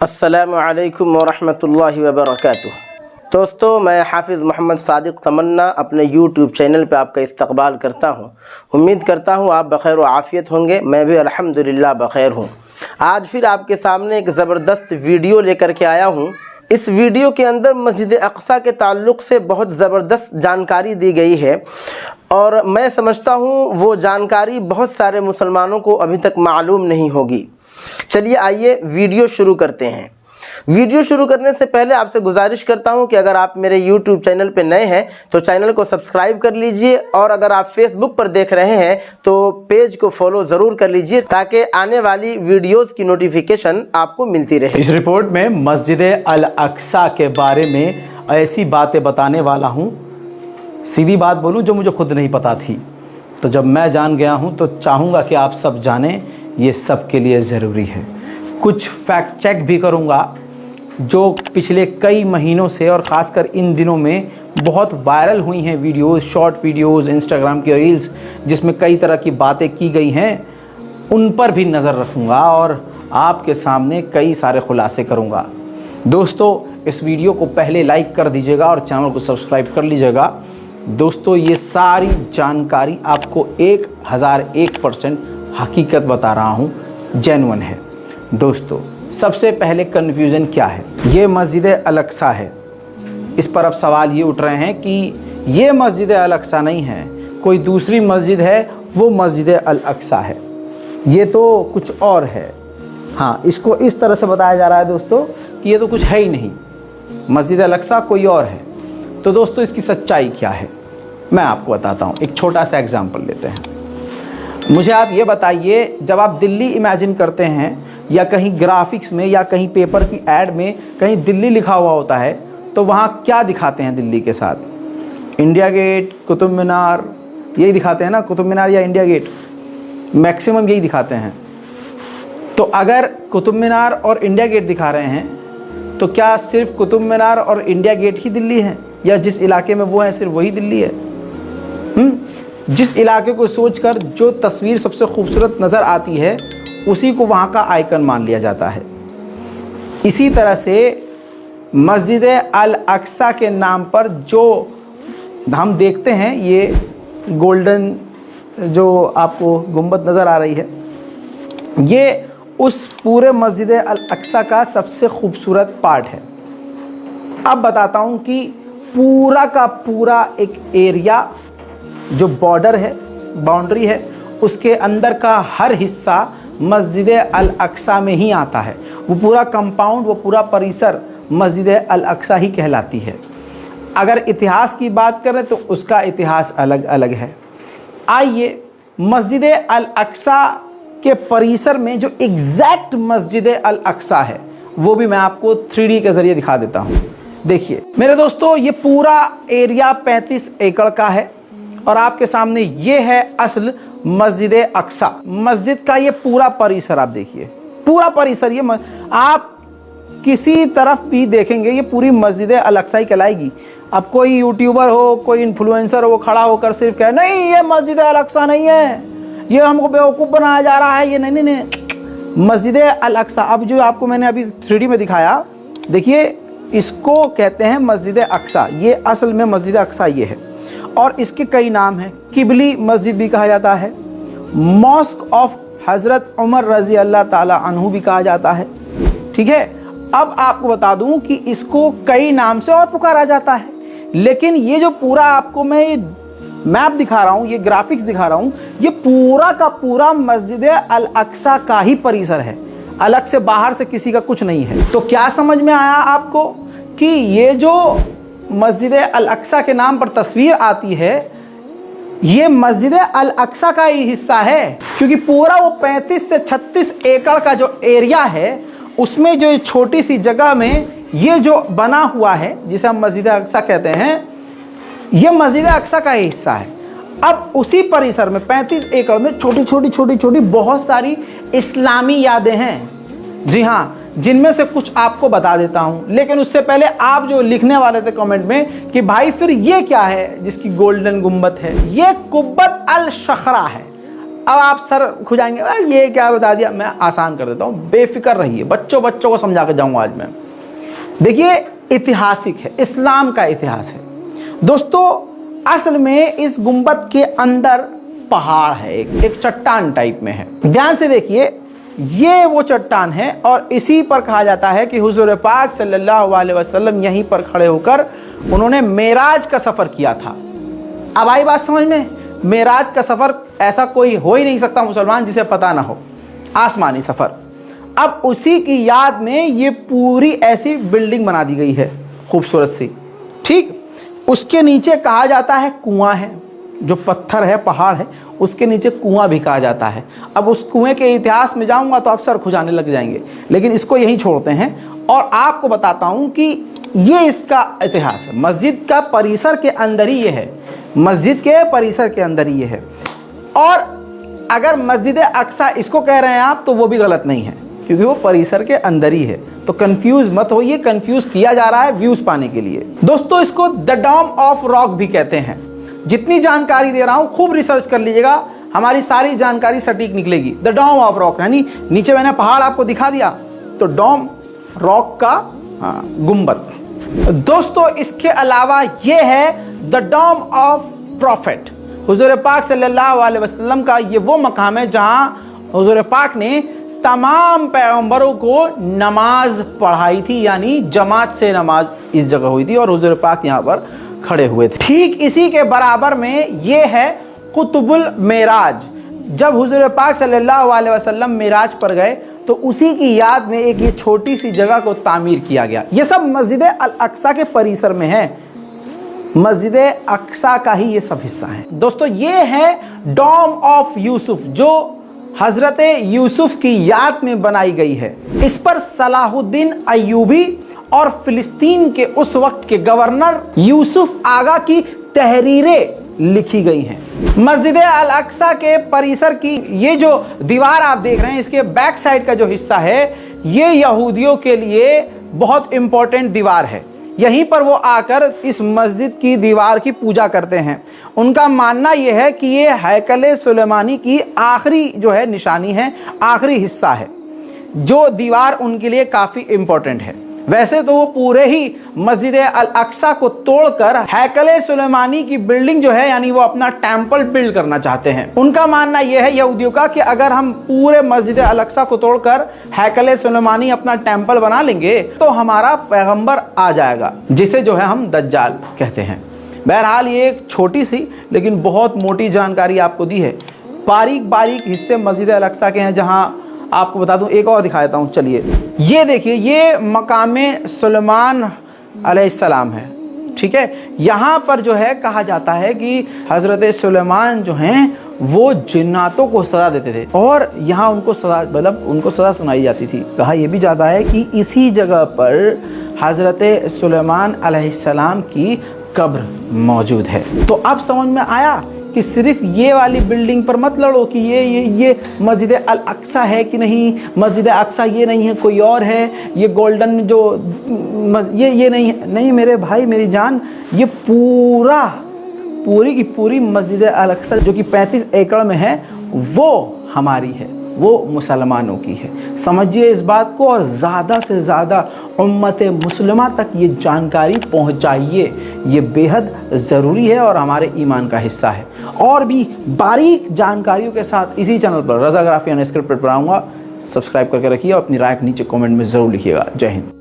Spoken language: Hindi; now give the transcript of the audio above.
अस्सलामु अलैकुम वरहमतुल्लाहि वबरकातुह। दोस्तों, मैं हाफिज़ मोहम्मद सादिक तमन्ना अपने YouTube चैनल पे आपका इस्तकबाल करता हूँ। उम्मीद करता हूँ आप बख़ैर व आफ़ियत होंगे। मैं भी अल्हम्दुलिल्लाह बख़ैर हूँ। आज फिर आपके सामने एक ज़बरदस्त वीडियो लेकर के आया हूँ। इस वीडियो के अंदर मस्जिद अक़सा के ताल्लुक़ से बहुत ज़बरदस्त जानकारी दी गई है और मैं समझता हूँ वो जानकारी बहुत सारे मुसलमानों को अभी तक मालूम नहीं होगी। चलिए आइए वीडियो शुरू करते हैं। वीडियो शुरू करने से पहले आपसे गुजारिश करता हूं कि अगर आप मेरे YouTube चैनल पर नए हैं तो चैनल को सब्सक्राइब कर लीजिए और अगर आप Facebook पर देख रहे हैं तो पेज को फॉलो ज़रूर कर लीजिए ताकि आने वाली वीडियोस की नोटिफिकेशन आपको मिलती रहे। इस रिपोर्ट में मस्जिद अल अक्सा के बारे में ऐसी बातें बताने वाला हूँ, सीधी बात बोलूँ, जो मुझे खुद नहीं पता थी। तो जब मैं जान गया हूँ तो चाहूँगा कि आप सब जानें, ये सब के लिए ज़रूरी है। कुछ फैक्ट चेक भी करूँगा जो पिछले कई महीनों से और ख़ासकर इन दिनों में बहुत वायरल हुई हैं वीडियोस, शॉर्ट वीडियोस, इंस्टाग्राम की रील्स जिसमें कई तरह की बातें की गई हैं, उन पर भी नज़र रखूँगा और आपके सामने कई सारे खुलासे करूँगा। दोस्तों, इस वीडियो को पहले लाइक कर दीजिएगा और चैनल को सब्सक्राइब कर लीजिएगा। दोस्तों, ये सारी जानकारी आपको 1001% हकीकत बता रहा हूँ, जेन्युइन है। दोस्तों, सबसे पहले कन्फ्यूज़न क्या है? ये मस्जिद अल अक्सा है। इस पर अब सवाल ये उठ रहे हैं कि ये मस्जिद अल अक्सा नहीं है, कोई दूसरी मस्जिद है, वो मस्जिद अल अक्सा है, ये तो कुछ और है। हाँ, इसको इस तरह से बताया जा रहा है दोस्तों कि ये तो कुछ है ही नहीं, मस्जिद अल अक्सा कोई और है। तो दोस्तों, इसकी सच्चाई क्या है मैं आपको बताता हूँ। एक छोटा सा एग्जाम्पल लेते हैं। मुझे आप ये बताइए, जब आप दिल्ली इमेजिन करते हैं या कहीं ग्राफिक्स में या कहीं पेपर की ऐड में कहीं दिल्ली लिखा हुआ होता है तो वहाँ क्या दिखाते हैं दिल्ली के साथ? इंडिया गेट, कुतुब मीनार, यही दिखाते हैं ना, कुतुब मीनार या इंडिया गेट, मैक्सिमम यही दिखाते हैं। तो अगर कुतुब मीनार और इंडिया गेट दिखा रहे हैं तो क्या सिर्फ कुतुब मीनार और इंडिया गेट ही दिल्ली है, या जिस इलाके में वो है सिर्फ वही दिल्ली है? जिस इलाके को सोचकर जो तस्वीर सबसे खूबसूरत नज़र आती है उसी को वहाँ का आइकन मान लिया जाता है। इसी तरह से मस्जिद अल अक्सा के नाम पर जो हम देखते हैं, ये गोल्डन जो आपको गुंबद नज़र आ रही है, ये उस पूरे मस्जिद अल अक्सा का सबसे खूबसूरत पार्ट है। अब बताता हूँ कि पूरा का पूरा एक एरिया जो बॉर्डर है, बाउंड्री है, उसके अंदर का हर हिस्सा मस्जिद अल अक्सा में ही आता है। वो पूरा कंपाउंड, वो पूरा परिसर मस्जिद अल अक्सा ही कहलाती है। अगर इतिहास की बात करें तो उसका इतिहास अलग अलग है। आइए मस्जिद अल अक्सा के परिसर में जो एग्जैक्ट मस्जिद अल अक्सा है वो भी मैं आपको 3D के ज़रिए दिखा देता हूँ। देखिए मेरे दोस्तों, ये पूरा एरिया 35 एकड़ का है और आपके सामने ये है असल मस्जिद अक्सा। मस्जिद का ये पूरा परिसर आप देखिए, पूरा परिसर, ये आप किसी तरफ भी देखेंगे ये पूरी मस्जिद अल अक्सा ही कहलाएगी। अब कोई यूट्यूबर हो, कोई इन्फ्लुएंसर हो, वो खड़ा होकर सिर्फ कहे नहीं ये मस्जिद अल अक्सा नहीं है, ये हमको बेवकूफ़ बनाया जा रहा है, ये नहीं नहीं नहीं, मस्जिद अल अक्सा। अब जो आपको मैंने अभी 3D में दिखाया, देखिए इसको कहते हैं मस्जिद अक्सा। ये असल में मस्जिद अक्सा ये है और इसके कई नाम हैं। किबली मस्जिद भी कहा जाता है, मॉस्क ऑफ हज़रत उमर रज़ी अल्लाह ताला अन्हु भी कहा जाता है। ठीक है, अब आपको बता दूं कि इसको कई नाम से और पुकारा जाता है, लेकिन ये जो पूरा आपको मैं मैप दिखा रहा हूँ, ये ग्राफिक्स दिखा रहा हूँ, ये पूरा का पूरा मस्जिद अल अक्सा का ही परिसर है, अलग से बाहर से किसी का कुछ नहीं है। तो क्या समझ में आया आपको कि ये जो मस्जिद अल अक्सा के नाम पर तस्वीर आती है, ये मस्जिद अल अक्सा का ही हिस्सा है, क्योंकि पूरा वो 35 से 36 एकड़ का जो एरिया है उसमें जो छोटी सी जगह में ये जो बना हुआ है जिसे हम मस्जिद अक्सा कहते हैं, ये मस्जिद अक्सा का ही हिस्सा है। अब उसी परिसर में 35 एकड़ में छोटी छोटी बहुत सारी इस्लामी यादें हैं। जी हाँ, जिनमें से कुछ आपको बता देता हूं, लेकिन उससे पहले आप जो लिखने वाले थे कमेंट में कि भाई फिर ये क्या है जिसकी गोल्डन गुम्बद है, ये कुब्बत अल शखरा है। अब आप सर खुजाएंगे ये क्या बता दिया, मैं आसान कर देता हूँ, बेफिक्र रहिए, बच्चों को समझा कर जाऊँगा आज मैं। देखिए ऐतिहासिक है, इस्लाम का इतिहास है दोस्तों। असल में इस गुंबद के अंदर पहाड़ है, एक चट्टान टाइप में है। ध्यान से देखिए, ये वो चट्टान है और इसी पर कहा जाता है कि हुजूर पाक सल्लल्लाहु अलैहि वसल्लम यहीं पर खड़े होकर उन्होंने मेराज का सफ़र किया था। अब आई बात समझ में, मेराज का सफ़र ऐसा कोई हो ही नहीं सकता मुसलमान जिसे पता ना हो, आसमानी सफ़र। अब उसी की याद में ये पूरी ऐसी बिल्डिंग बना दी गई है खूबसूरत सी, ठीक। उसके नीचे कहा जाता है कुआं है, जो पत्थर है, पहाड़ है, उसके नीचे कुआं भी कहा जाता है। अब उस कुएं के इतिहास में जाऊंगा तो आप सर खुजाने लग जाएंगे, लेकिन इसको यहीं छोड़ते हैं और आपको बताता हूं कि ये इसका इतिहास है। मस्जिद का परिसर के अंदर ही ये है, मस्जिद के परिसर के अंदर ही ये है। और अगर मस्जिद अक्सा इसको कह रहे हैं आप तो वो भी गलत नहीं है, क्योंकि वो परिसर के अंदर ही है। तो कंफ्यूज मत होइए, कंफ्यूज किया जा रहा है व्यूज पाने के लिए। दोस्तों इसको द डोम ऑफ रॉक भी कहते हैं। जितनी जानकारी दे रहा हूं खूब रिसर्च कर लीजिएगा, हमारी सारी जानकारी सटीक निकलेगी। द डोम ऑफ रॉक यानी नीचे मैंने पहाड़ आपको दिखा दिया, तो डोम रॉक का गुंबद। दोस्तों इसके अलावा ये है द डोम ऑफ प्रॉफिट। हुजूर पाक सल्लल्लाहु अलैहि वसल्लम का ये वो मकाम है जहां हुजूर पाक ने तमाम पैगंबरों को नमाज पढ़ाई थी, यानी जमात से नमाज इस जगह हुई थी और हुजूर पाक यहाँ पर खड़े हुए थे। ठीक इसी के बराबर में ये है कुतुबुल मेराज। जब हुजूर पाक सल्लल्लाहु अलैहि वसल्लम मेराज पर गए तो उसी की याद में एक ये छोटी सी जगह को तामीर किया गया। ये सब मस्जिद अल अक्सा के परिसर में है, मस्जिद अक्सा का ही ये सब हिस्सा है। दोस्तों ये है डोम ऑफ यूसुफ, जो हजरत यूसुफ की याद में बनाई गई है। इस पर सलाहुद्दीन अय्यूबी और फिलिस्तीन के उस वक्त के गवर्नर यूसुफ आगा की तहरीरें लिखी गई हैं। मस्जिद अल अक्सा के परिसर की ये जो दीवार आप देख रहे हैं, इसके बैक साइड का जो हिस्सा है, ये यहूदियों के लिए बहुत इंपॉर्टेंट दीवार है। यहीं पर वो आकर इस मस्जिद की दीवार की पूजा करते हैं। उनका मानना यह है कि ये हैकल सुलेमानी की आखिरी जो है निशानी है, आखिरी हिस्सा है, जो दीवार उनके लिए काफ़ी इंपॉर्टेंट है। वैसे तो वो पूरे ही मस्जिद अल अक्सा को तोड़कर हैकल सुलेमानी की बिल्डिंग जो है, यानी वो अपना टेम्पल बिल्ड करना चाहते हैं। उनका मानना यह है यहूदियों का कि अगर हम पूरे मस्जिद अल अक्सा को तोड़कर हैकल सुलेमानी अपना टेम्पल बना लेंगे तो हमारा पैगंबर आ जाएगा, जिसे जो है हम दज्जाल कहते हैं। बहरहाल ये एक छोटी सी लेकिन बहुत मोटी जानकारी आपको दी है। बारीक बारीक हिस्से मस्जिद अल अक्सा के हैं, जहाँ आपको बता दूं, एक और दिखा देता हूं, चलिए। ये देखिए, ये मकामे सुलेमान अलैहिस्सलाम है, ठीक है। यहाँ पर जो है कहा जाता है कि हज़रत सुलेमान जो हैं वो जिन्नातों को सज़ा देते थे और यहाँ उनको सज़ा, मतलब उनको सज़ा सुनाई जाती थी। कहा यह भी जाता है कि इसी जगह पर हज़रत सुलेमान अलैहिस्सलाम की कब्र मौजूद है। तो अब समझ में आया कि सिर्फ ये वाली बिल्डिंग पर मत लड़ो कि ये मस्जिद अल अक्सा है कि नहीं, मस्जिद अक्सा ये नहीं है, कोई और है, ये गोल्डन जो ये नहीं है। नहीं मेरे भाई मेरी जान, ये पूरी की पूरी मस्जिद अल अक्सा जो कि 35 एकड़ में है, वो हमारी है, वो मुसलमानों की है। समझिए इस बात को और ज़्यादा से ज़्यादा उम्मत मुस्लिमा तक ये जानकारी पहुँचाइए। ये बेहद ज़रूरी है और हमारे ईमान का हिस्सा है। और भी बारीक जानकारियों के साथ इसी चैनल पर रज़ाग्राफी अनस्क्रिप्टेड पर आऊँगा। सब्सक्राइब करके रखिए और अपनी राय नीचे कमेंट में ज़रूर लिखिएगा। जय हिंद।